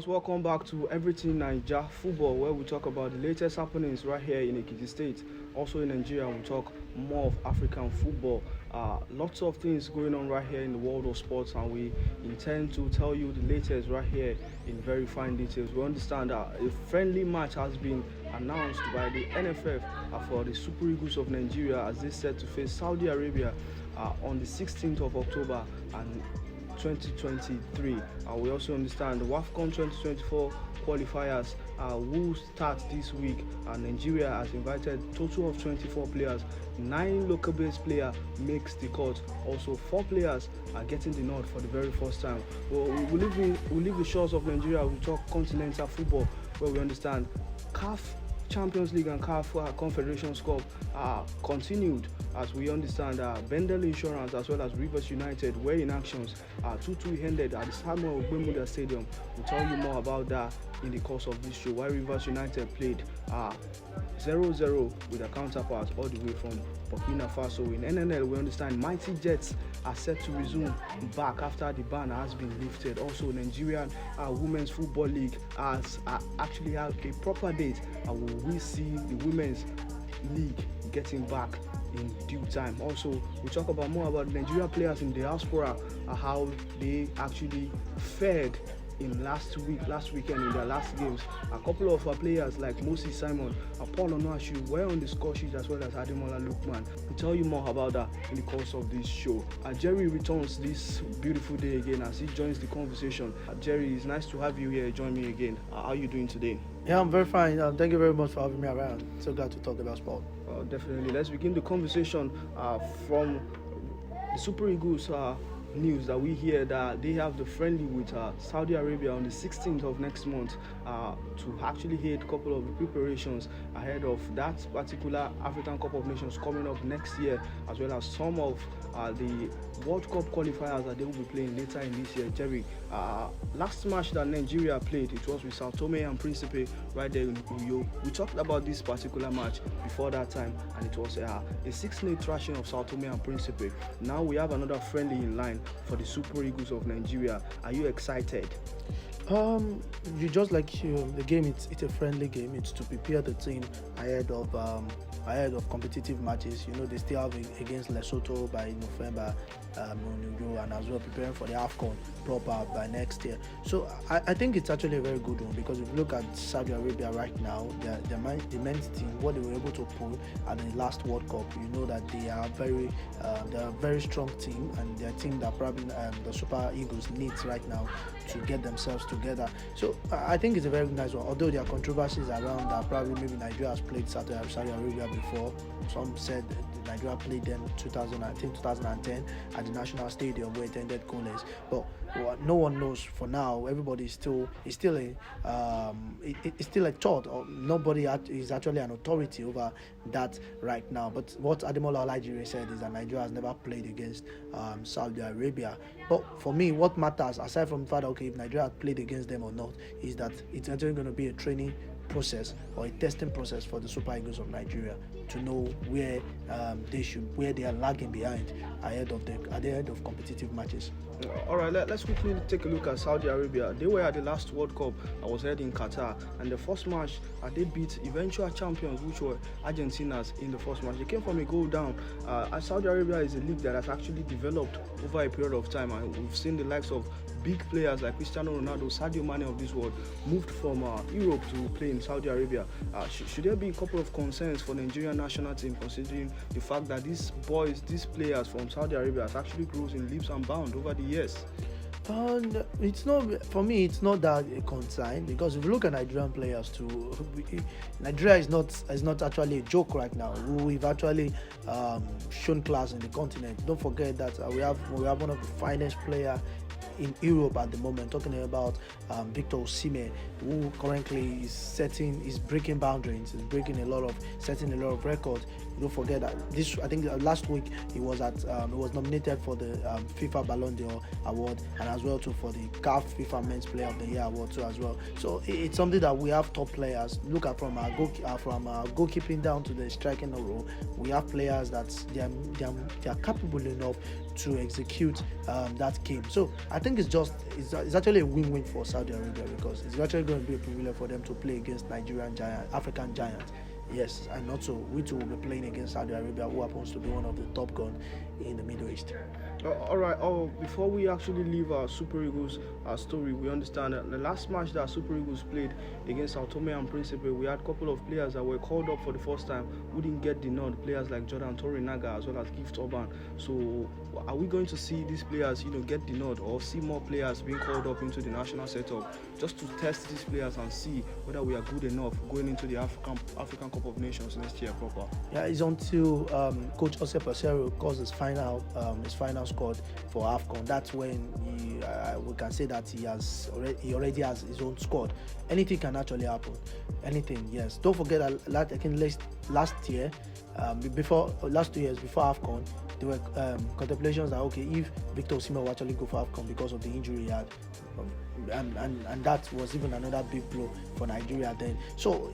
fans, welcome back to Everything Naija Football, where we talk about the latest happenings right here in Ekiti State. Also in Nigeria, we talk more of African football. Lots of things going on right here in the world of sports, and we intend to tell you the latest right here in very fine details. We understand that a friendly match has been announced by the NFF for the Super Eagles of Nigeria as they set to face Saudi Arabia on the 16th of October and 2023. We also understand the WAFCON 2024 qualifiers will start this week. Nigeria has invited a total of 24 players. 9 local-based players makes the cut. Also, 4 players are getting the nod for the very first time. Well, we leave the shores of Nigeria. We talk continental football, where we understand CAF Champions League and CAF Confederations Cup continued. As we understand, Bendel Insurance as well as Rivers United were in actions. 2-2 ended at the Samuel Ogbemudia Stadium. We'll tell you more about that in the course of this show, while Rivers United played 0-0 with their counterparts all the way from Burkina Faso. In NNL, we understand Mighty Jets are set to resume back after the ban has been lifted. Also, Nigerian Women's Football League has actually had a proper date. Will we see the Women's League getting back in due time? Also, we talk about more about Nigerian players in diaspora, how they actually fared in last weekend in their last games. A couple of players like Moses Simon, Paul Onuachu were on the score sheet, as well as Ademola Lookman. We'll tell you more about that in the course of this show. Jerry returns this beautiful day again as he joins the conversation. Jerry, it's nice to have you here. Join me again. How are you doing today? Yeah, I'm very fine. Thank you very much for having me around. So glad to talk about sport. Definitely. Let's begin the conversation from the Super Eagles news that we hear that they have the friendly with Saudi Arabia on the 16th of next month to actually head a couple of the preparations ahead of that particular African Cup of Nations coming up next year, as well as some of the World Cup qualifiers that they will be playing later in this year. Jerry, last match that Nigeria played, it was with Sao Tome and Principe right there in Uyo. We talked about this particular match before that time, and it was a 6-0 thrashing of Sao Tome and Principe. Now we have another friendly in line for the Super Eagles of Nigeria. Are you excited? You just like the game. It's a friendly game. It's to prepare the team ahead of competitive matches. You know, they still have against Lesotho by November, and as well preparing for the AFCON proper by next year. So I think it's actually a very good one, because if you look at Saudi Arabia right now, the men's team, what they were able to pull at the last World Cup, you know that they're a very strong team, and they're a team that probably the Super Eagles needs right now to get themselves together. So I think it's a very nice one, although there are controversies around that. Probably maybe Nigeria has played Saudi Arabia before. Some said Nigeria played them 2010 at the National Stadium, where it ended goalless. But no one knows for now. Everybody is still a thought. Or nobody is actually an authority over that right now. But what Ademola Olajire said is that Nigeria has never played against Saudi Arabia. But for me, what matters, aside from the fact that if Nigeria had played against them or not, is that it's actually going to be a training process or a testing process for the Super Eagles of Nigeria to know where they are lagging behind ahead of competitive matches. All right, let's quickly take a look at Saudi Arabia. They were at the last World Cup that was held in Qatar, and the first match they beat eventual champions, which were Argentina's in the first match. They came from a goal down. Saudi Arabia is a league that has actually developed over a period of time, and we've seen the likes of big players like Cristiano Ronaldo, Sadio Mane of this world moved from Europe to play in Saudi Arabia. Should there be a couple of concerns for the Nigerian national team, considering the fact that these players from Saudi Arabia has actually grown in leaps and bounds over the years? It's not, for me, it's not that a concern, because if you look at Nigerian players too, Nigeria is not actually a joke right now. We've actually shown class in the continent. Don't forget that we have one of the finest players in Europe at the moment, talking about Victor Osimhen, who currently is breaking boundaries, setting a lot of records. Don't forget that I think last week he was nominated for the FIFA Ballon d'Or award, and as well too for the CAF FIFA Men's Player of the Year award too as well. So it's something that we have top players. Look at from our goalkeeping down to the striking role. We have players that they are capable enough to execute that game. So I think it's actually a win-win for Saudi Arabia, because it's actually going to be a privilege for them to play against Nigerian giant, African giant. Yes, and also we too will be playing against Saudi Arabia, who happens to be one of the top gun in the Middle East. All right. Oh, before we actually leave our Super Eagles story, we understand that the last match that Super Eagles played against Sao Tome and Principe, we had a couple of players that were called up for the first time who didn't get the nod. Players like Jordan Torrenaga as well as Gift Orban. So, are we going to see these players, get the nod, or see more players being called up into the national setup just to test these players and see whether we are good enough going into the African Cup of Nations next year proper? Yeah, it's until Coach Jose Pesero calls his final squad for AFCON. That's when we can say that he already has his own squad. Anything can actually happen. Anything, yes. Don't forget that I think last year, last 2 years before AFCON, there were contemplations that if Victor Osimhen will actually go for AFCON because of the injury he had. And that was even another big blow for Nigeria then. So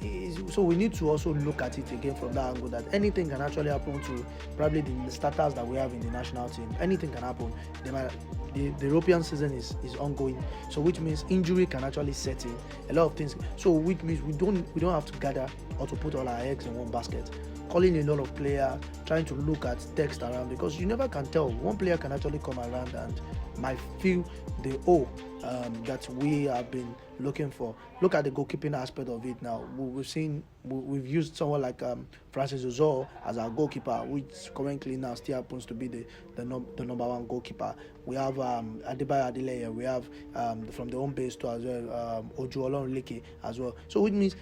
we need to also look at it again from that angle, that anything can actually happen to probably the starters that we have in the national team. Anything can happen. The European season is ongoing, so which means injury can actually set in. A lot of things. So which means we don't have to gather or to put all our eggs in one basket. Calling a lot of players, trying to look at text around, because you never can tell. One player can actually come around and might feel the that we have been looking for. Look at the goalkeeping aspect of it now. We've used someone like Francis Ozor as our goalkeeper, which currently now still happens to be the number one goalkeeper. We have Adebayo Adeleye. We have from the home base too as well, Ojo Olorunleke as well. So which means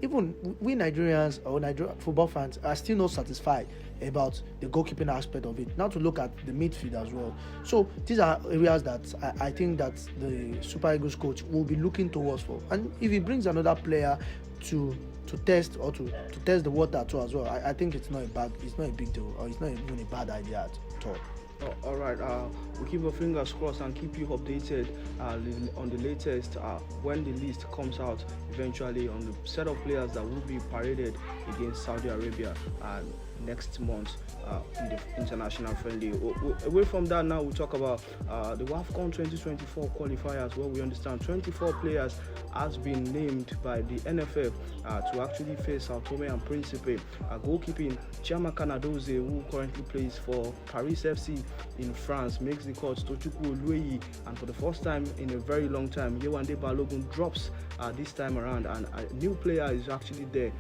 even we Nigerians or Nigerian football fans are still not satisfied about the goalkeeping aspect of it. Now to look at the midfield as well. So these are areas that I think that the Super Eagles coach will be looking towards for. And if he brings another player to test or to test the water too as well, I think it's not a big deal, or it's not even a bad idea at all. All right, we keep our fingers crossed and keep you updated on the latest when the list comes out eventually on the set of players that will be paraded against Saudi Arabia next month in the international friendly. Away from that, now we talk about the WAFCON 2024 qualifiers, where we understand 24 players has been named by the NFF to actually face Sao Tome and Principe. Goalkeeping, Chiamaka Nnadozie, who currently plays for Paris FC in France, makes the cut. Tochukwu Oluwayi, and for the first time in a very long time, Yewande Balogun drops this time around, and a new player is actually there.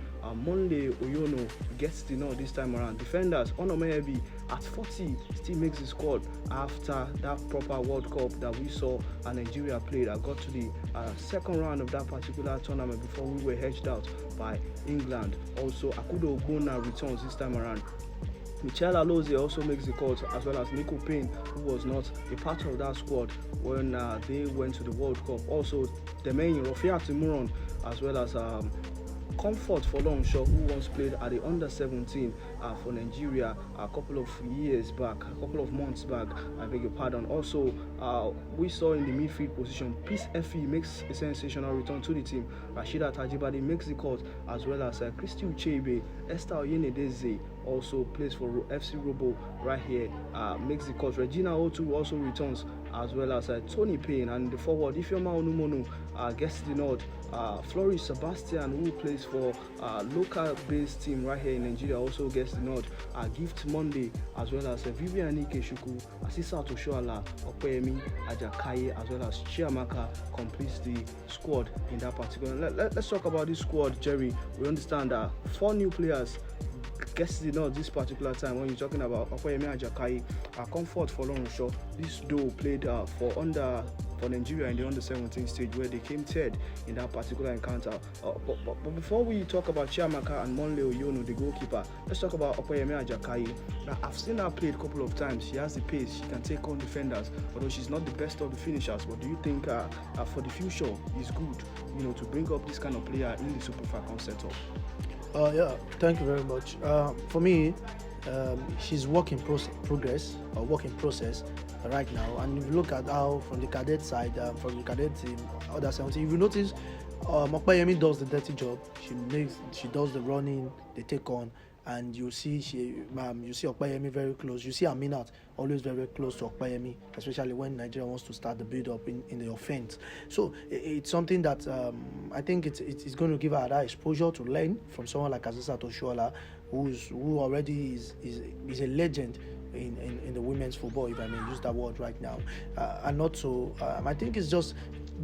Monday Oyono gets the nod this time around. Defenders, Onomeyebi at 40 still makes the squad after that proper World Cup that we saw Nigeria played. I got to the second round of that particular tournament before we were hedged out by England. Also, Akudo Ogbonna returns this time around. Michel Alozie also makes the cut, as well as Nico Payne, who was not a part of that squad when they went to the World Cup. Also, Demeyin Rofia Timuron, as well as Comfort Folorunsho, who once played at the under-17 for Nigeria a couple of months back, I beg your pardon. Also, we saw in the midfield position, Peace Effie makes a sensational return to the team. Rashida Tajibade makes the cut, as well as Christy Uchebe. Esther Oyenedeze also plays for FC Robo right here, makes the cut. Regina Otu also returns, as well as Tony Payne. And the forward, Ifeoma Onumonu gets the nod. Floris Sebastian, who plays for local-based team right here in Nigeria, also gets the nod. Gift Monday, as well as Vivian Ikechukwu, Asisa Toshoala, Opeyemi Ajakaye, as well as Chiamaka completes the squad in that particular. Let's talk about this squad, Jerry. We understand that 4 new players gets the nod this particular time when you're talking about Opeyemi Ajakaye. Comfort Folorunsho, this duo played for Nigeria in the under-17 stage, where they came third in that particular encounter. But before we talk about Chiamaka and Monle Oyono, the goalkeeper, let's talk about Opeyemi Ajakaye. Now, I've seen her play a couple of times. She has the pace. She can take on defenders, although she's not the best of the finishers. But do you think for the future it's good, to bring up this kind of player in the Super Falcons setup? Yeah, thank you very much. For me, she's work in process right now. And if you look at how from the cadet side, from the cadet team, under 17, if you notice, Opeyemi does the dirty job. She does the running, they take on, and you see you see Okpayemi very close. You see Aminat always very close to Okpayemi, especially when Nigeria wants to start the build-up in the offense. So it's something that I think it's going to give her that exposure to learn from someone like Asisat Oshoala, who already is a legend in the women's football, if I may use that word right now. And not so, I think it's just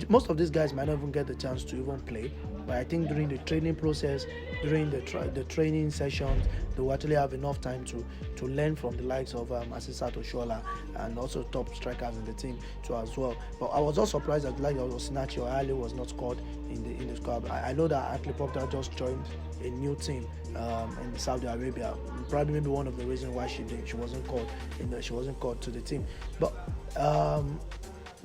most of these guys might not even get the chance to even play, but I think during the training process, during the training sessions, they will actually have enough time to learn from the likes of Asisat Oshoala and also top strikers in the team too as well. But I was also surprised that like Osinachi Ali was not scored in the squad. I know that Atli Popta just joined a new team in Saudi Arabia. Probably maybe one of the reasons why she wasn't called to the team. But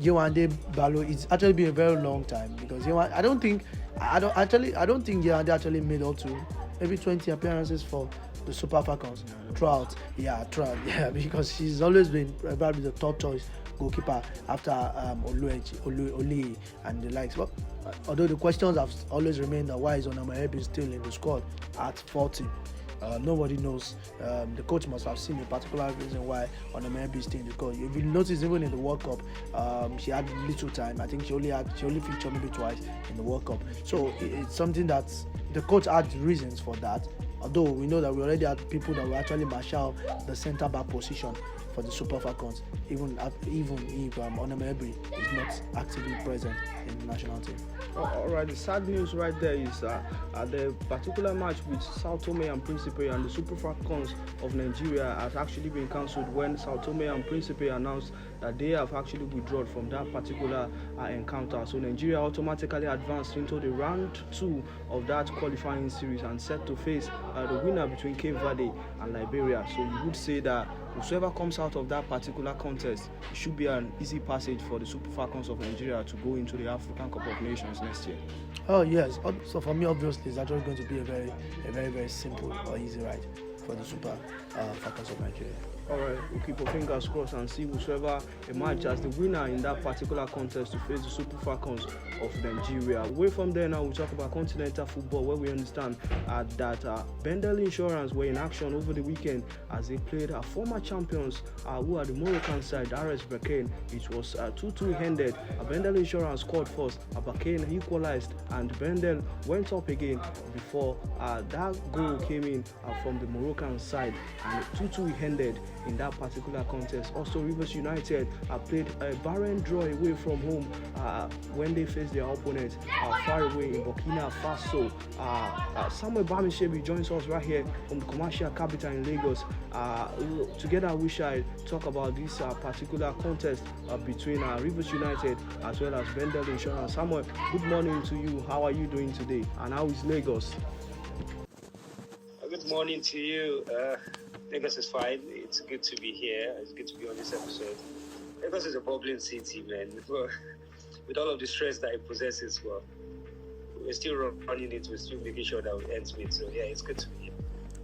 Yewande Bello, it's actually been a very long time because I don't think Yewande actually made up to maybe 20 appearances for the Super Falcons throughout, because she's always been probably the top choice goalkeeper after Oluwaji and the likes. But although the questions have always remained that why is Onamaebi still in the squad at 40? Nobody knows. The coach must have seen a particular reason why Onamaebi is still in the squad. If you notice, even in the World Cup, she had little time. I think she only featured maybe twice in the World Cup. So it's something that the coach had reasons for that. Although we know that we already had people that will actually marshal the centre back position for the Super Falcons, even if Onamaebi is not actively present in the national team. All right, the sad news right there is the particular match with Sao Tome and Principe and the Super Falcons of Nigeria has actually been cancelled when Sao Tome and Principe announced that they have actually withdrawn from that particular encounter. So Nigeria automatically advanced into the round 2 of that qualifying series and set to face the winner between Cape Verde and Liberia. So you would say that whoever comes out of that particular contest, it should be an easy passage for the Super Falcons of Nigeria to go into the African Cup of Nations next year. Oh yes, so for me obviously it's actually going to be a very simple or easy ride for the Super Falcons of Nigeria. All right, we'll keep our fingers crossed and see whoever emerges as the winner in that particular contest to face the Super Falcons of Nigeria. Away from there now, we'll talk about continental football, where we understand that Bendel Insurance were in action over the weekend as they played former champions who are the Moroccan side, RS Berkane. It was 2-2 ended. Bendel Insurance scored first, Berkane equalized, and Bendel went up again before that goal came in from the Moroccan side, and 2-2 ended in that particular contest. Also, Rivers United played a barren draw away from home when they faced their opponent far away in Burkina Faso. Samuel Bamishebi joins us right here from the commercial capital in Lagos. Together we shall talk about this particular contest between Rivers United as well as Bendel Insurance. Samuel, good morning to you. How are you doing today? And how is Lagos? Good morning to you. Lagos is fine. It's good to be here. It's good to be on this episode. Lagos is a bubbling city, man. With all of the stress that it possesses, well, we're still running it. We're still making sure that it ends meet. So yeah, it's good to be here.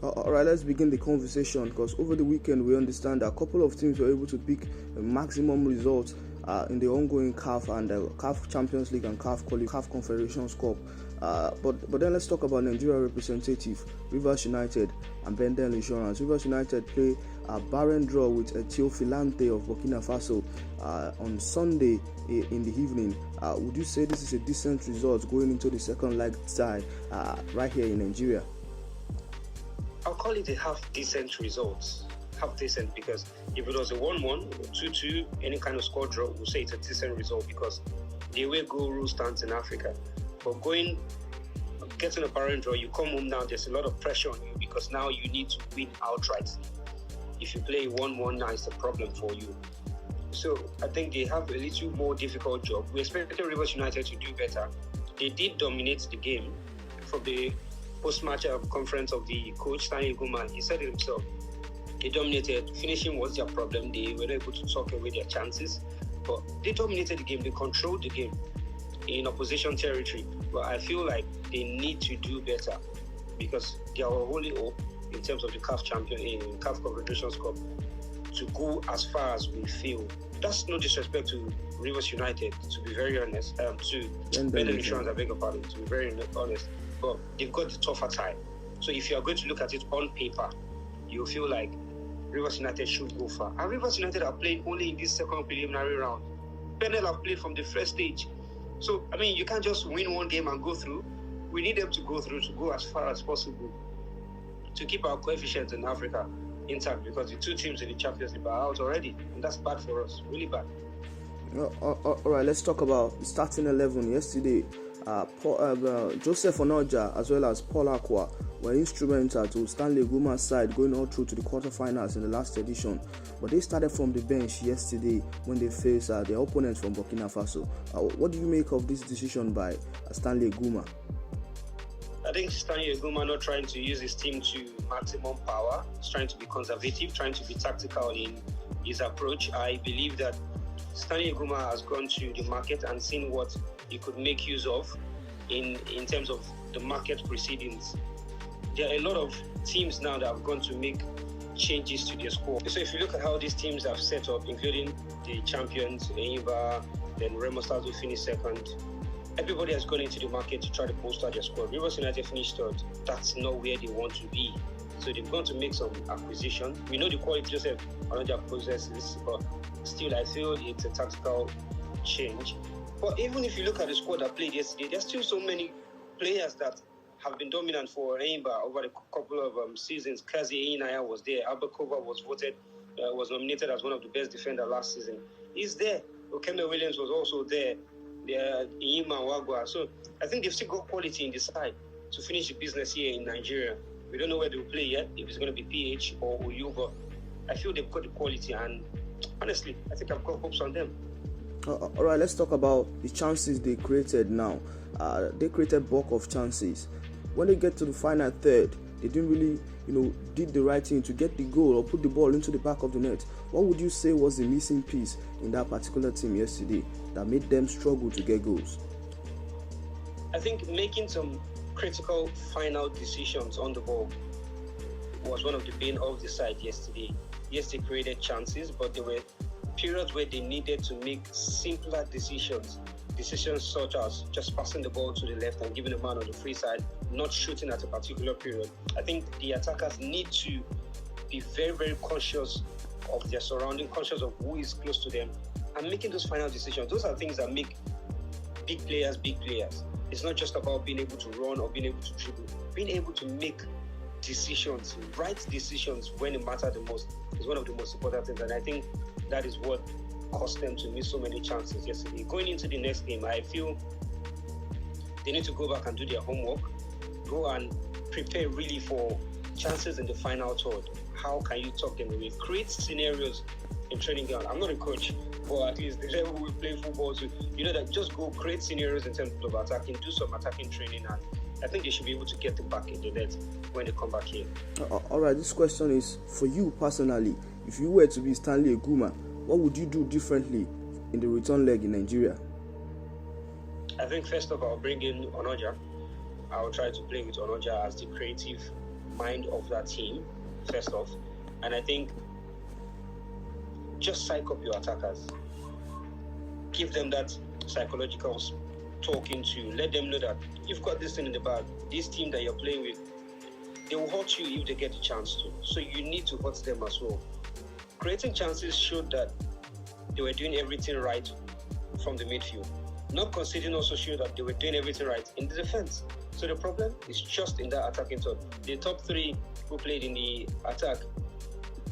All right, let's begin the conversation, because over the weekend we understand that a couple of teams were able to pick a maximum result in the ongoing CAF and CAF Champions League and CAF Confederations Cup. But then let's talk about Nigeria representative Rivers United and Bendel Insurance. Rivers United play a barren draw with Teofilante of Burkina Faso on Sunday in the evening. Would you say this is a decent result going into the second leg side right here in Nigeria? I'll call it a half-decent result. Half-decent because if it was a 1-1 or 2-2, any kind of score draw, we'll say it's a decent result because the away goal rule stands in Africa. But getting a barren draw, you come home now, there's a lot of pressure on you because now you need to win outright. If you play 1-1 now, it's a problem for you. So I think they have a little more difficult job. We expected Rivers United to do better. They did dominate the game. From the post-match conference of the coach, Stanley Guman, he said it himself. They dominated. Finishing was their problem. They were able to talk away their chances. But they dominated the game. They controlled the game in opposition territory. But I feel like they need to do better because they are wholly hope in terms of the CAF champion in CAF Confederations Cup to go as far as we feel. That's no disrespect to Rivers United, to be very honest. To Bendel Insurance, I beg your pardon, to be very honest. But they've got the tougher time. So if you are going to look at it on paper, you feel like Rivers United should go far. And Rivers United are playing only in this second preliminary round. Penel have played from the first stage. So, I mean, you can't just win one game and go through. We need them to go through, to go as far as possible, to keep our coefficients in Africa intact, because the two teams in the Champions League are out already, and that's bad for us, really bad. All right, let's talk about the starting 11 yesterday. Joseph Onoja as well as Paul Akwa were instrumental to Stanley Guma's side going all through to the quarterfinals in the last edition, but they started from the bench yesterday when they faced their opponents from Burkina Faso. What do you make of this decision by Stanley Guma? I think Stanley Guma not trying to use his team to maximum power. He's trying to be conservative, trying to be tactical in his approach. I believe that Stanley Guma has gone to the market and seen what he could make use of in terms of the market proceedings. There are a lot of teams now that have gone to make changes to their squad. So if you look at how these teams have set up, including the champions, Enyimba, then Remo Stars who finished second, everybody has gone into the market to try to bolster their squad. Rivers United finished third. That's not where they want to be. So they've gone to make some acquisition. We know the quality Joseph Onoja possesses, but still I feel it's a tactical change. But even if you look at the squad that played yesterday, there's still so many players that have been dominant for Enyimba over a couple of seasons. Kazi Einaya was there. Abakova was nominated as one of the best defenders last season. He's there. Okeme Williams was also there. Enyimba Wagwa. So I think they've still got quality in the side to finish the business here in Nigeria. We don't know where they'll play yet, if it's going to be PH or OU, but I feel they've got the quality, and honestly, I think I've got hopes on them. All right, let's talk about the chances they created now. They created bulk of chances. When they get to the final third, they didn't really, did the right thing to get the goal or put the ball into the back of the net. What would you say was the missing piece in that particular team yesterday that made them struggle to get goals? I think making some critical final decisions on the ball was one of the bane of the side yesterday. Yes, they created chances, but there were periods where they needed to make simpler decisions such as just passing the ball to the left and giving a man on the free side, not shooting at a particular period. I think the attackers need to be very, very conscious of their surrounding, conscious of who is close to them, and making those final decisions. Those are things that make big players big players. It's not just about being able to run or being able to dribble. Being able to make decisions, right decisions when it matters the most is one of the most important things, and I think that is what cost them to miss so many chances yesterday. Going into the next game, I feel they need to go back and do their homework, go and prepare really for chances in the final third. How can you talk them away? Create scenarios in training ground. I'm not a coach, but at least the level we play football, so that just go create scenarios in terms of attacking, do some attacking training, and I think they should be able to get them back in the net when they come back here. All right, this question is for you personally. If you were to be Stanley Guma, what would you do differently in the return leg in Nigeria? I think first of all, I'll bring in Onoja. I'll try to play with Onoja as the creative mind of that team, first off. And I think just psych up your attackers. Give them that psychological talking to. Let them know that you've got this thing in the bag. This team that you're playing with, they will hurt you if they get the chance to. So you need to hurt them as well. Creating chances showed that they were doing everything right from the midfield. Not conceding also showed that they were doing everything right in the defense. So the problem is just in that attacking third. The top three who played in the attack,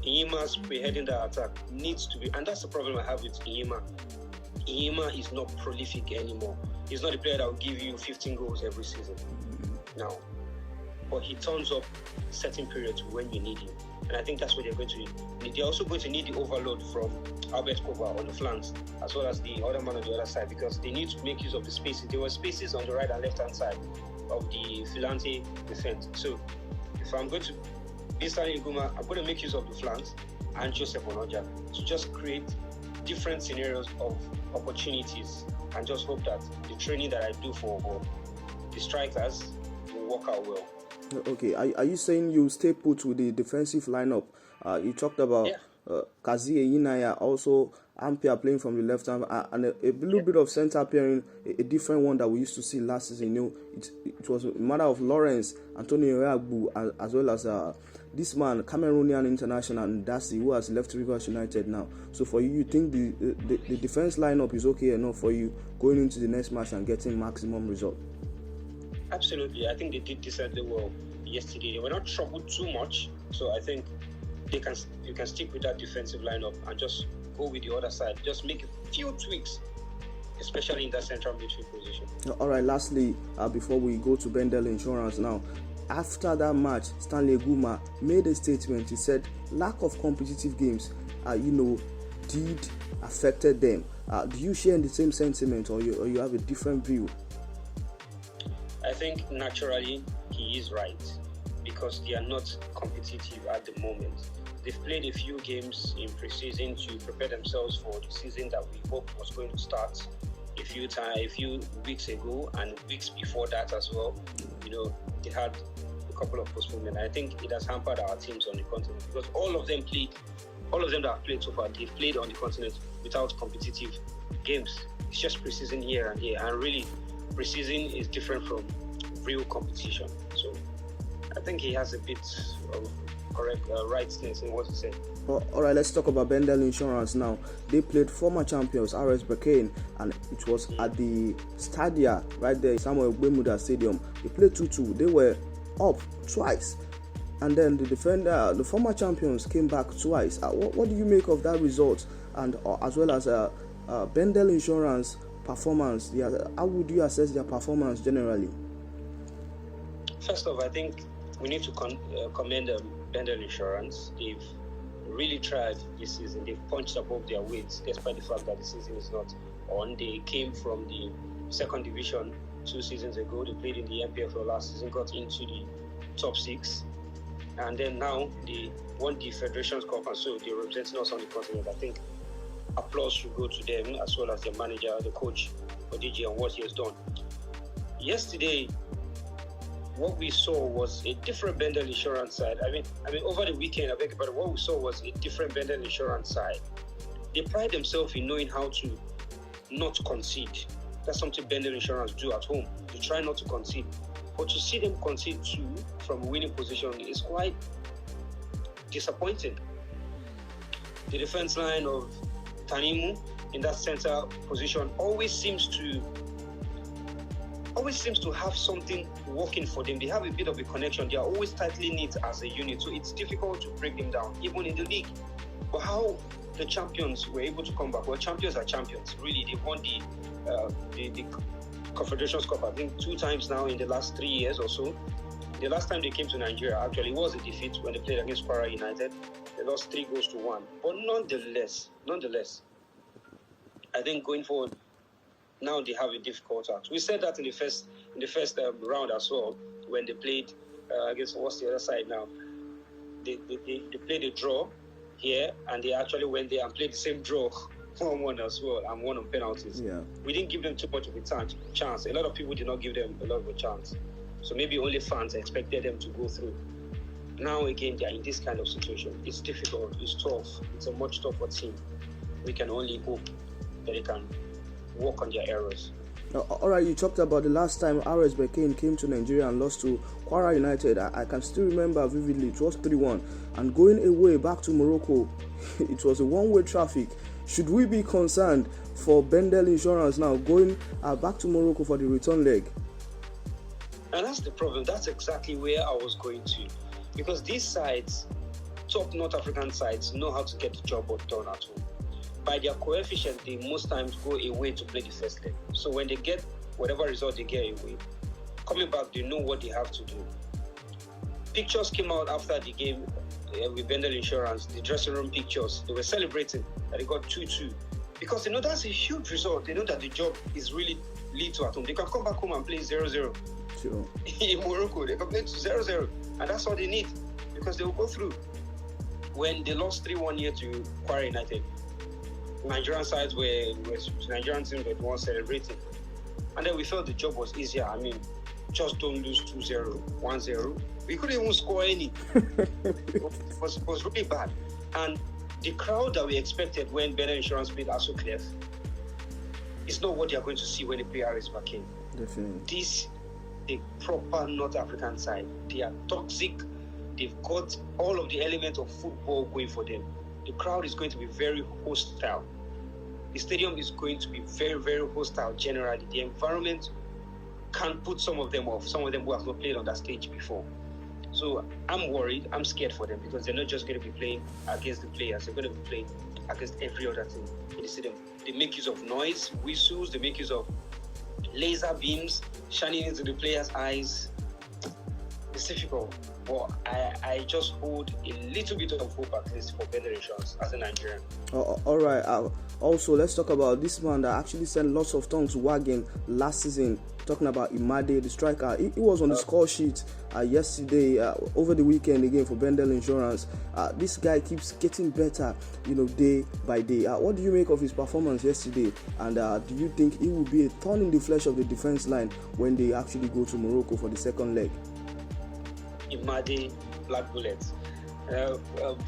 Enyimba spearheading the attack, needs to be, and that's the problem I have with Enyimba. Enyimba is not prolific anymore. He's not a player that will give you 15 goals every season now. But he turns up certain periods when you need him. And I think that's what they're going to need. They're also going to need the overload from Albert Kova on the flanks, as well as the other man on the other side, because they need to make use of the spaces. There were spaces on the right and left-hand side of the Filante defense. So if I'm going to be Stanley Guma, I'm going to make use of the flanks and Joseph Onoja to just create different scenarios of opportunities, and just hope that the training that I do for the strikers will work out well. Okay, are you saying you stay put with the defensive lineup? You talked about Kazi Yinaya, also Ampia playing from the left hand, and a little bit of centre pairing, a different one that we used to see last season. It was a matter of Lawrence, Antonio Yagbu, as well as this man, Cameroonian international, Ndasi, who has left Rivers United now. So for you think the defense lineup is okay enough for you going into the next match and getting maximum result? Absolutely. I think they did decently well yesterday. They were not troubled too much, so I think you can stick with that defensive lineup and just go with the other side. Just make a few tweaks, especially in that central midfield position. All right, lastly, before we go to Bendel Insurance now, after that match, Stanley Guma made a statement. He said lack of competitive games, did affected them. Do you share the same sentiment, or you have a different view? I think naturally he is right, because they are not competitive at the moment. They've played a few games in pre-season to prepare themselves for the season that we hoped was going to start a few weeks ago, and weeks before that as well. They had a couple of postponements. I think it has hampered our teams on the continent, because all of them that have played so far, they've played on the continent without competitive games. It's just pre-season here and here, and really pre-season is different from real competition. So I think he has a bit of correct rightness in what he said. All right, let's talk about Bendel Insurance now. They played former champions RS Berkane, and it was at the Stadia right there, Samuel Gbemuda Stadium. They played 2-2. They were up twice, and then the former champions came back twice. What do you make of that result, and as well as Bendel Insurance performance? How would you assess their performance generally? First off, I think we need to commend Bendel Insurance. They've really tried this season. They've punched above their weights, despite the fact that the season is not on. They came from the second division 2 seasons ago. They played in the MPFL last season, got into the top 6, and then now they won the Federations Cup, and so they're representing us on the continent. I think applause should go to them, as well as their manager, the coach, Odiji, and what he has done. Yesterday, what we saw was a different Bendel Insurance side. I mean, over the weekend, but what we saw was a different Bendel Insurance side. They pride themselves in knowing how to not concede. That's something Bendel Insurance do at home. They try not to concede. But to see them concede 2 from a winning position is quite disappointing. The defense line of Tanimu in that center position always seems to have something working for them. They have a bit of a connection. They are always tightly knit as a unit, so it's difficult to break them down, even in the league. But how the champions were able to come back? Well, champions are champions. Really, they won the Confederations Cup, I think 2 times now in the last 3 years or so. The last time they came to Nigeria actually was a defeat when they played against Kwara United. They lost 3-1. But nonetheless, I think going forward, now they have a difficult task. We said that in the first round as well, when they played against, what's the other side now? They played a draw here, and they actually went there and played the same draw 1-1 as well, and won on penalties. Yeah. We didn't give them too much of a chance. A lot of people did not give them a lot of a chance. So maybe only fans expected them to go through. Now again, they are in this kind of situation. It's difficult, it's tough, it's a much tougher team. We can only hope that they can work on their errors. All right, you talked about the last time RS Berkane came to Nigeria and lost to Kwara United. I can still remember vividly. It was 3-1, and going away back to Morocco, it was a one-way traffic. Should we be concerned for Bendel Insurance now going back to Morocco for the return leg? And that's the problem. That's exactly where I was going to, because these sides, top North African sides, know how to get the job done at home. By their coefficient, they most times go away to play the first leg. So when they get whatever result they get away, coming back, they know what they have to do. Pictures came out after the game with Bendel Insurance, the dressing room pictures. They were celebrating that they got 2-2. Because they know that's a huge result. They know that the job is really little at home. They can come back home and play 0-0. Sure. In Morocco, they can play 0-0. And that's all they need, because they will go through. When they lost 3-1 here to Kwara United, Nigerian sides Nigerian teams were the ones celebrating. And then we felt the job was easier. I mean, just don't lose 2-0, 1-0. We couldn't even score any. It was really bad. And the crowd that we expected when Benin Insurance played Aso Clef is not what they are going to see when the player is back in. Definitely. This a proper North African side. They are toxic. They've got all of the elements of football going for them. The crowd is going to be very hostile. The stadium is going to be very, very hostile generally. The environment can put some of them off, some of them who have not played on that stage before. So I'm worried, I'm scared for them because they're not just going to be playing against the players, they're going to be playing against every other team in the stadium. They make use of noise, whistles, they make use of laser beams shining into the players' eyes. It's difficult, but I just hold a little bit of hope at least for Benin Insurance as a Nigerian. All right. Also, let's talk about this man that actually sent lots of tongues wagging last season. Talking about Imade, the striker. He was on the score sheet yesterday, over the weekend again for Bendel Insurance. This guy keeps getting better, day by day. What do you make of his performance yesterday? And do you think he will be a thorn in the flesh of the defense line when they actually go to Morocco for the second leg? Imade, Black Bullets.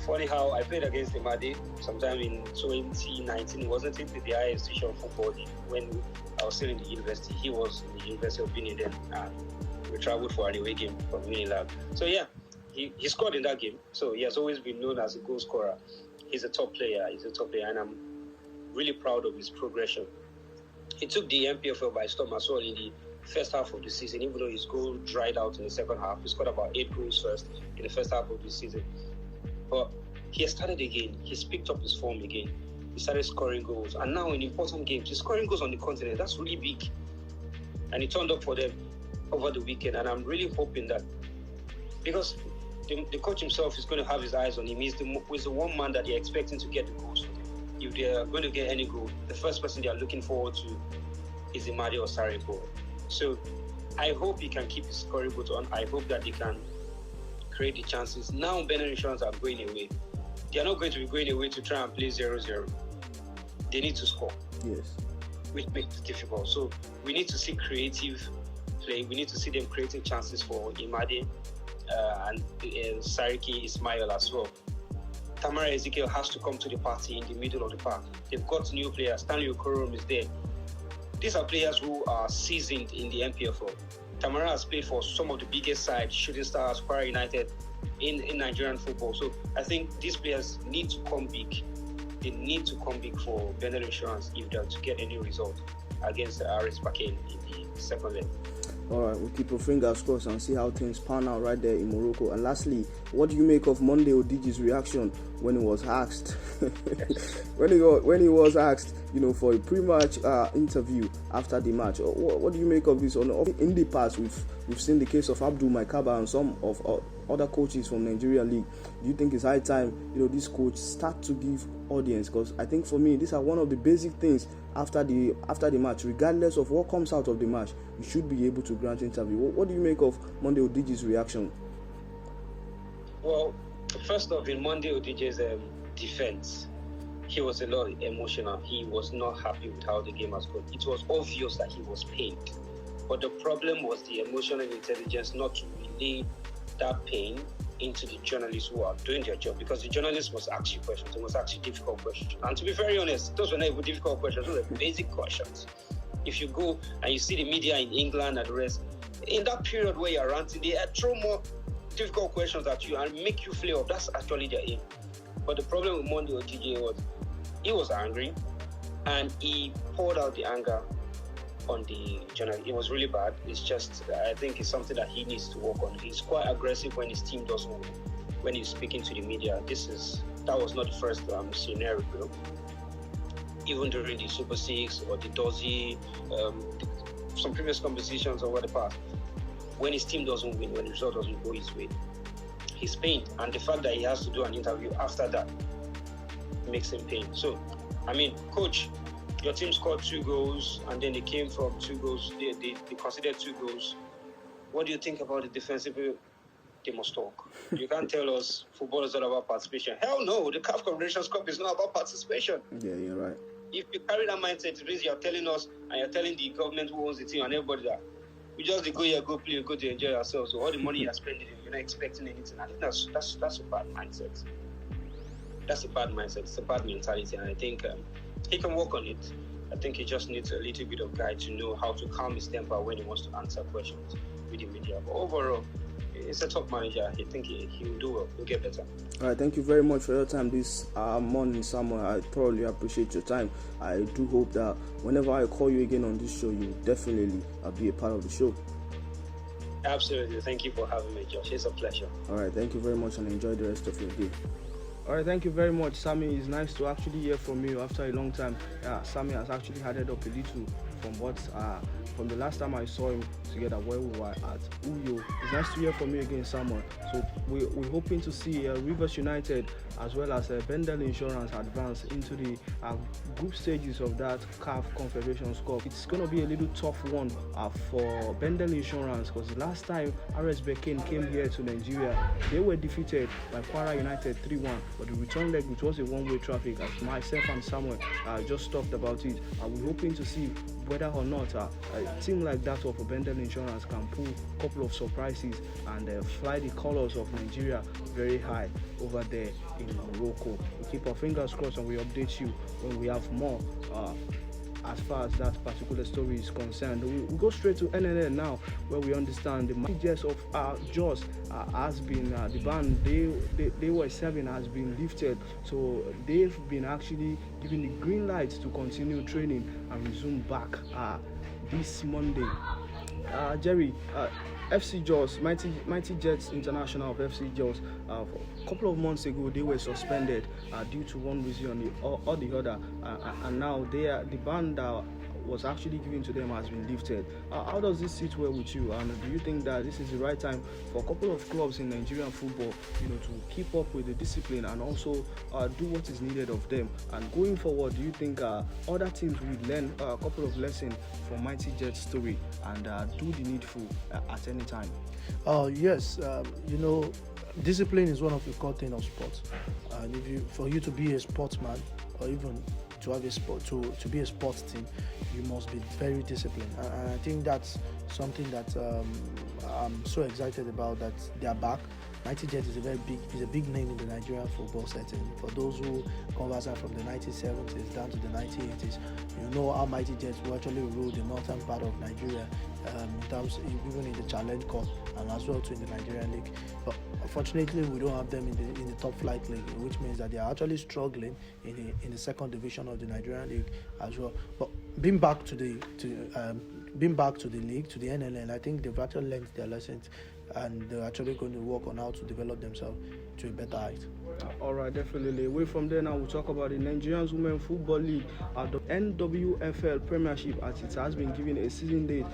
Funny how I played against Imade sometime in 2019, wasn't it? With the higher institution of football when I was still in the university. He was in the University of Benin then, and we traveled for an away game from Unilab. So yeah, he scored in that game. So he has always been known as a goal scorer. He's a top player, and I'm really proud of his progression. He took the MPFL by storm as well in the first half of the season, even though his goal dried out in the second half. He scored about 8 goals first in the first half of the season. But he has started again. He's picked up his form again. He started scoring goals. And now in important games, he's scoring goals on the continent. That's really big. And he turned up for them over the weekend. And I'm really hoping that, because the coach himself is going to have his eyes on him. He's the one man that they're expecting to get the goals for them. If they're going to get any goal, the first person they are looking forward to is Imade Osareko. So I hope he can keep his scoring boot on. I hope that he can create the chances. Now Benin Insurance are going away. They are not going to be going away to try and play 0-0. They need to score. Yes. Which makes it difficult. So we need to see creative play. We need to see them creating chances for Imade and Sariki Ismail as well. Tamara Ezekiel has to come to the party in the middle of the park. They've got new players. Stanley Okorom is there. These are players who are seasoned in the MPFL. Tamara has played for some of the biggest sides, Shooting Stars, Kwara United, in Nigerian football. So I think these players need to come big. They need to come big for Benin Insurance if they're to get any result against the RS Bakane in the second leg. All right, we'll keep our fingers crossed and see how things pan out right there in Morocco. And lastly, what do you make of Monday Odigi's reaction when he was asked, when he was asked, for a pre-match interview after the match? What do you make of this? In the past, we've seen the case of Abdul Maikaba and some of other coaches from Nigeria League. Do you think it's high time, this coach start to give audience? Because I think for me, these are one of the basic things after the match. Regardless of what comes out of the match, you should be able to grant interview. What do you make of Monday Odigi's reaction? Well, first off, in Monday Odigi's defense, he was a lot emotional. He was not happy with how the game has gone. It was obvious that he was pained. But the problem was the emotional intelligence not to relay that pain into the journalists who are doing their job, because the journalists must ask you questions. They must ask you difficult questions. And to be very honest, those were not even difficult questions. Those were basic questions. If you go and you see the media in England and the rest, in that period where you're ranting, they throw more difficult questions at you and make you flare up. That's actually their aim. But the problem with Monday Odigi was he was angry and he poured out the anger on the journalist. It was really bad. It's just, I think it's something that he needs to work on. He's quite aggressive when his team doesn't win, when he's speaking to the media. That was not the first scenario. Even during the Super 6 or the Dozy, some previous competitions over the past, when his team doesn't win, when the result doesn't go his way, he's pained. And the fact that he has to do an interview after that makes him pain. So, coach, your team scored 2 goals and then they came from 2 goals. They considered 2 goals. What do you think about the defensive? They must talk. You can't tell us football is all about participation. Hell no, the CAF Confederations Cup is not about participation. Yeah, you're right. If you carry that mindset, it means you're telling us and you're telling the government who owns the team and everybody that we just go here, go play, go to enjoy ourselves. So all the money you're spending, you're not expecting anything. I think that's a bad mindset. that's a bad mindset. It's a bad mentality, and I think he can work on it. I think he just needs a little bit of guide to know how to calm his temper when he wants to answer questions with the media. But overall, he's a top manager. I think he will do well. He'll get better. All right, thank you very much for your time this morning, Samuel. I thoroughly appreciate your time. I do hope that whenever I call you again on this show, you will definitely be a part of the show. Absolutely. Thank you for having me, Josh. It's a pleasure. All right, thank you very much and enjoy the rest of your day. All right, thank you very much, Sammy. It's nice to actually hear from you after a long time. Sammy has actually added up a little from the last time I saw him together when we were at Uyo. It's nice to hear from you again, Samuel. So we're hoping to see Rivers United as well as Bendel Insurance advance into the group stages of that CAF Confederations Cup. It's going to be a little tough one for Bendel Insurance because the last time RS Berkane came here to Nigeria, they were defeated by Kwara United 3-1. But the return leg, which was a one-way traffic, as myself and Samuel just talked about it, we're hoping to see whether or not a team like that of Bendel Insurance can pull a couple of surprises and fly the colors of Nigeria very high over there in Morocco. We keep our fingers crossed and we update you when we have more as far as that particular story is concerned. We go straight to NNL now, where we understand the managers of Jos has been the ban they were serving has been lifted, so they've been actually given the green light to continue training and resume back this Monday. Jerry, FC Jos, Mighty Jets International of FC Jos, a couple of months ago they were suspended due to one reason or the other, and now the ban that was actually given to them has been lifted. How does this sit well with you? And do you think that this is the right time for a couple of clubs in Nigerian football, to keep up with the discipline and also do what is needed of them? And going forward, do you think other teams will learn a couple of lessons from Mighty Jets' story and do the needful at any time? Yes, discipline is one of the core things of sports, and for you to be a sportsman or even to have a sport to be a sports team, you must be very disciplined, and I think that's something that I'm so excited about, that they are back. Mighty Jets is a big name in the Nigerian football setting. For those who converse from the 1970s down to the 1980s, you know how Mighty Jets will actually rule the northern part of Nigeria, in terms even in the Challenge Cup and as well too in the Nigerian League. But unfortunately, we don't have them in the top flight league, which means that they are actually struggling in the second division of the Nigerian League as well. But being back to the league, to the NNL, I think they've actually learned their lessons, and they're actually going to work on how to develop themselves to a better height. All right, definitely. Away from there now, we'll talk about the Nigerian Women Football League, the NWFL Premiership, as it has been given a season date.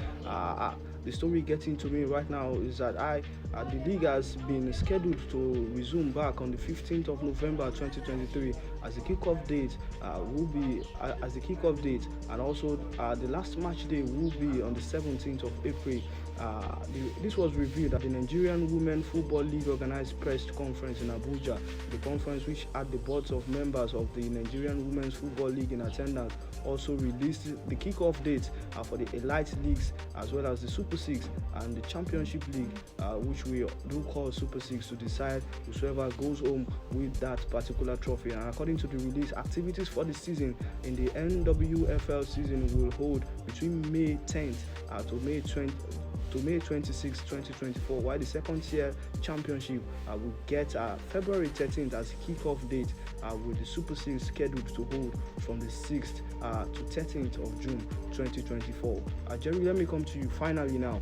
The story getting to me right now is that the league has been scheduled to resume back on the 15th of November 2023 as the kickoff date and also the last match day will be on the 17th of April. This was revealed at the Nigerian Women Football League organized press conference in Abuja. The conference, which had the boards of members of the Nigerian Women's Football League in attendance, also released the kickoff date for the Elite Leagues as well as the Super 6 and the Championship League, which we do call Super 6, to decide whoever goes home with that particular trophy. And according to the release, activities for the season in the NWFL season will hold between May 10th to May 26, 2024, while the second tier championship will get February 13th as kickoff date, with the Super 6 scheduled to hold from the 6th to 13th of June 2024. Jerry, let me come to you finally now.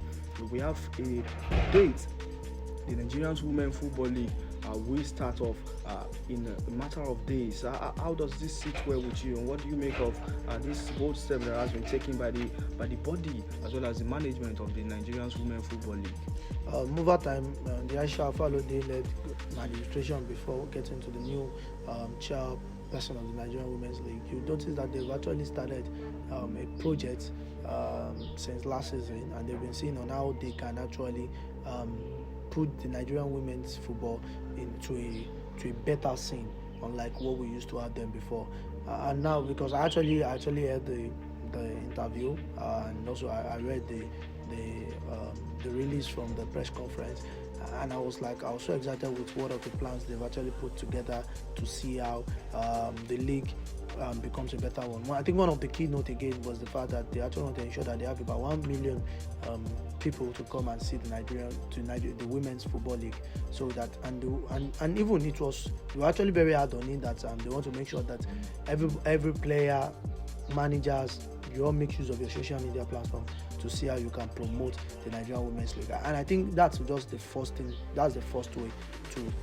We have a date. The Nigerian Women Football League will start off in a matter of days. How does this sit well with you, and what do you make of this bold step that has been taken by the body as well as the management of the Nigerian Women Football League? Over time, the Aisha Falode led administration before getting to the new chairperson of the Nigerian Women's League. You notice that they've actually started a project since last season, and they've been seeing on how they can actually put the Nigerian women's football into a better scene, unlike what we used to have them before. And now, because I actually heard the interview, and also I read the release from the press conference, and I was so excited with what of the plans they've actually put together to see how the league becomes a better one. I think one of the keynote again was the fact that they actually want to ensure that they have about 1 million people to come and see the women's football league. So that and even it was they were actually very hard on it that they want to make sure that every player, managers, you all make use of your social media platform to see how you can promote the Nigerian Women's League. And I think that's just the first thing. That's the first way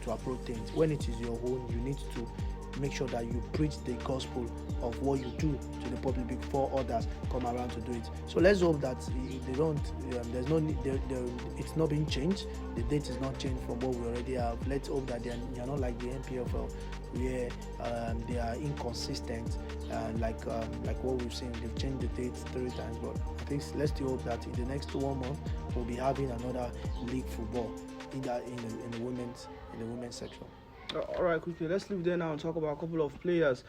to approach things. When it is your own, you need to make sure that you preach the gospel of what you do to the public before others come around to do it. So let's hope that they don't. There's no need. It's not being changed. The date is not changed from what we already have. Let's hope that they're not like the NPFL, where they are inconsistent. Like what we've seen, they've changed the dates 3 times. But I think let's still hope that in the next 1 month we'll be having another league football in the women's section. All right, quickly, let's leave there now and talk about a couple of players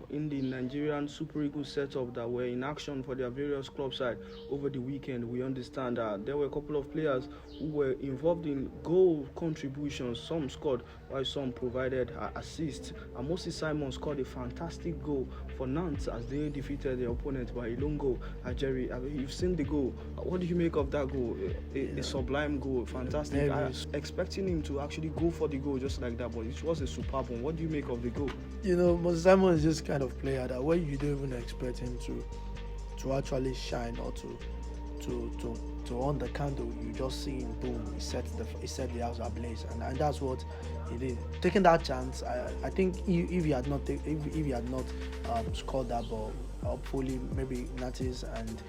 in the Nigerian Super Eagles setup that were in action for their various club side over the weekend. We understand that there were a couple of players who were involved in goal contributions. Some scored while some provided assists. Moses Simon scored a fantastic goal for Nantes as they defeated their opponent by a lone goal. Jerry, you've seen the goal. What do you make of that goal? A sublime goal, fantastic. I was expecting him to actually go for the goal just like that, but it was a superb one. What do you make of the goal? Moses Simon is just kind of player that when you don't even expect him to actually shine or to on the candle, you just see him, boom, he set the house ablaze, and that's what he did. Taking that chance, I think if he had not scored that ball, hopefully maybe Nantes and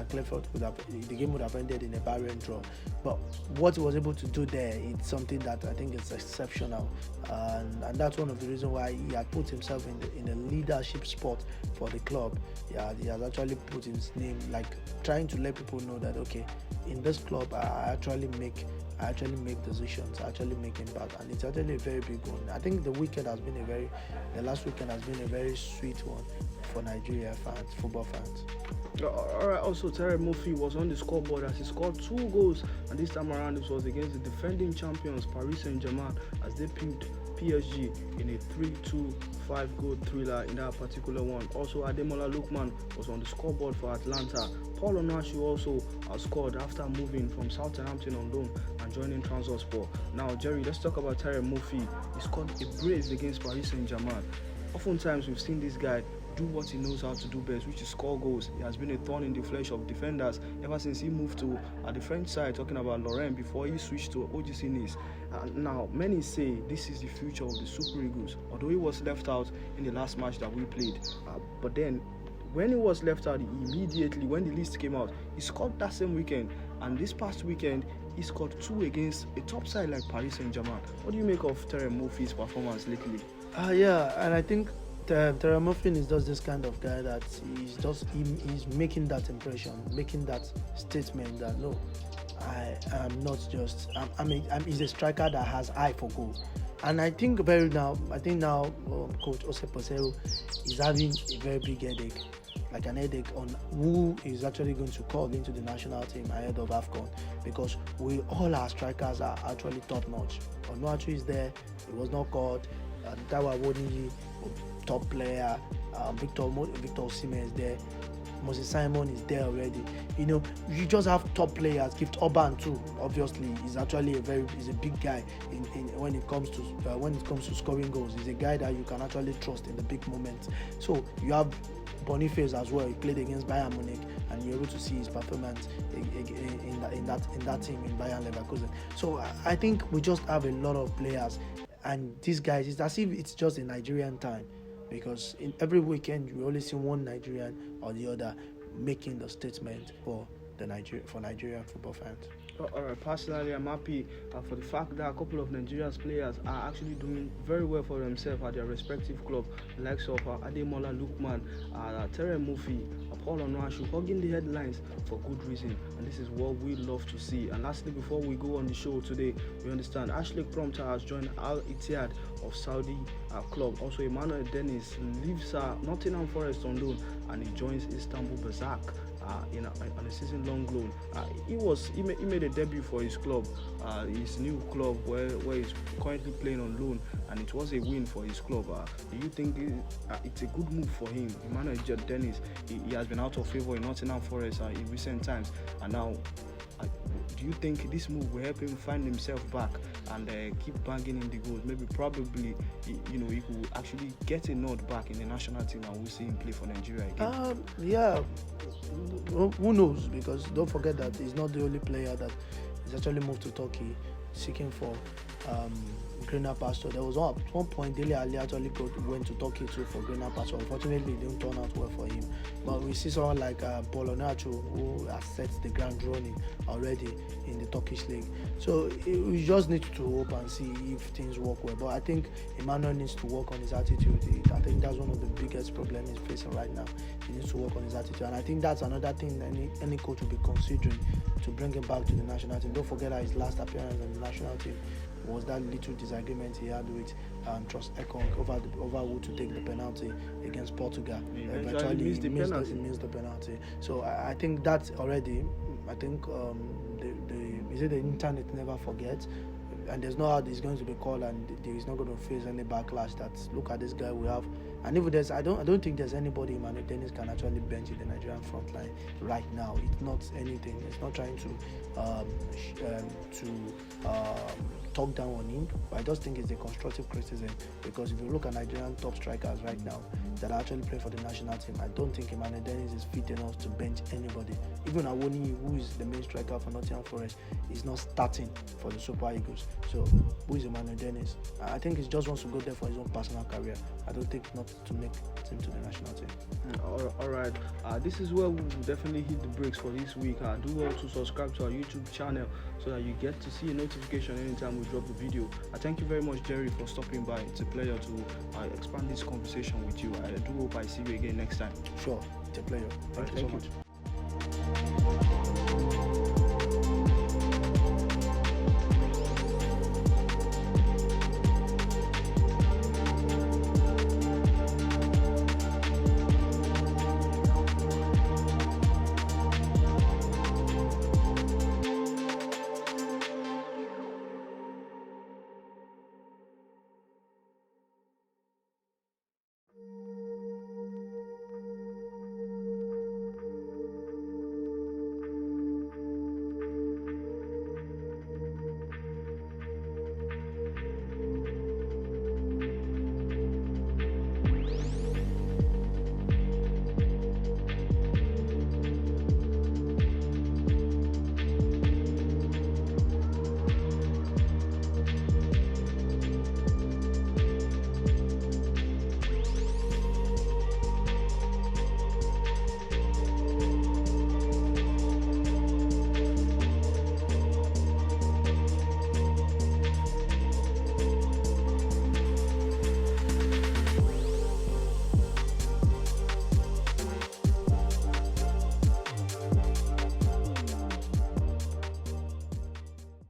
Clifford the game would have ended in a barren draw. But what he was able to do there, it's something that I think is exceptional, and that's one of the reasons why he had put himself in a leadership spot for the club. He has actually put his name, like trying to let people know that okay, in this club I actually make decisions, I actually make impact, and it's actually a very big one. I think the last weekend has been a very sweet one for Nigeria fans, football fans. All right. Also, Terry Murphy was on the scoreboard as he scored 2 goals, and this time around it was against the defending champions Paris Saint-Germain as they pinned PSG in a 3-2 5-goal thriller in that particular one. Also, Ademola Lookman was on the scoreboard for Atlanta. Paul Onuachu also scored after moving from Southampton on loan and joining Trabzonspor. Now, Jerry, let's talk about Terry Murphy. He scored a brace against Paris Saint-Germain. Oftentimes, we've seen this guy do what he knows how to do best, which is score goals. He has been a thorn in the flesh of defenders ever since he moved to the French side, talking about Lorraine, before he switched to OGC Nice. Now, many say this is the future of the Super Eagles, although he was left out in the last match that we played. But then, when he was left out, immediately when the list came out, he scored that same weekend. And this past weekend, he scored 2 against a top side like Paris Saint-Germain. What do you make of Terry Murphy's performance lately? And I think Terry Murphy is just this kind of guy that he's making that impression, making that statement that no, I am not just he's a striker that has eye for goal. And I think now Coach Jose Peseiro is having a very big headache, like an headache on who is actually going to call into the national team ahead of AFCON, because all our strikers are actually top notch. Onuachu is there, he was not called. Taiwo Awoniyi, top player. Victor Osimhen is there. Moses Simon is there already. You just have top players. Gift Orban too. Obviously, he's actually he's a big guy when it comes to scoring goals. He's a guy that you can actually trust in the big moments. So you have Boniface as well. He played against Bayern Munich, and you're able to see his performance in that team in Bayern Leverkusen. So I think we just have a lot of players, and these guys, it's as if it's just a Nigerian time, because in every weekend we only see one Nigerian or the other making the statement for Nigerian football fans. All right. Personally, I'm happy for the fact that a couple of Nigeria's players are actually doing very well for themselves at their respective club, like Ademola Lookman, Terry Murphy, Paul Onuachu, hogging the headlines for good reason, and this is what we love to see. And lastly, before we go on the show today, we understand Ashley Prompter has joined Al Ittihad of Saudi club. Also, Emmanuel Dennis leaves Nottingham Forest on loan, and he joins Istanbul Basak on a season-long loan. He made a debut for his club, his new club where he's currently playing on loan, and it was a win for his club. Do you think it's a good move for him? Emmanuel Dennis, he has been out of favour in Nottingham Forest in recent times, and now. Do you think this move will help him find himself back and keep banging in the goals? Maybe, probably, he could actually get a nod back in the national team, and we'll see him play for Nigeria again. Yeah, who knows? Because don't forget that he's not the only player that is actually moved to Turkey seeking for greener pasture. There was one point Dele Alli actually went to Turkey too for greener pasture. Unfortunately, it didn't turn out well for him. But we see someone like Paul Onacho, who has set the ground running already in the Turkish league. So we just need to hope and see if things work well. But I think Emmanuel needs to work on his attitude. I think that's one of the biggest problems he's facing right now. He needs to work on his attitude, and I think that's another thing any coach will be considering to bring him back to the national team. Don't forget that his last appearance on the national team was that little disagreement he had with Trost Ekong over who to take the penalty against Portugal. Eventually he missed the penalty. So I think that's already. I think the internet never forgets, and there's no how he's going to be called, and he's not going to face any backlash. That look at this guy we have. And even I don't think there's anybody Emmanuel Dennis can actually bench in the Nigerian front line right now. It's not anything. It's not trying to talk down on him, but I just think it's a constructive criticism, because if you look at Nigerian top strikers right now that are actually playing for the national team, I don't think Emmanuel Dennis is fit enough to bench anybody. Even Awoni, who is the main striker for Nottingham Forest, is not starting for the Super Eagles. So who is Emmanuel Dennis? I think he just wants to go there for his own personal career. I don't think not to make him to the national team. All right. This is where we will definitely hit the brakes for this week. Do also subscribe to our YouTube channel so that you get to see a notification anytime we drop the video. I thank you very much, Jerry, for stopping by. It's a pleasure to expand this conversation with you. I do hope I see you again next time. Sure, it's a pleasure. Thank you so much.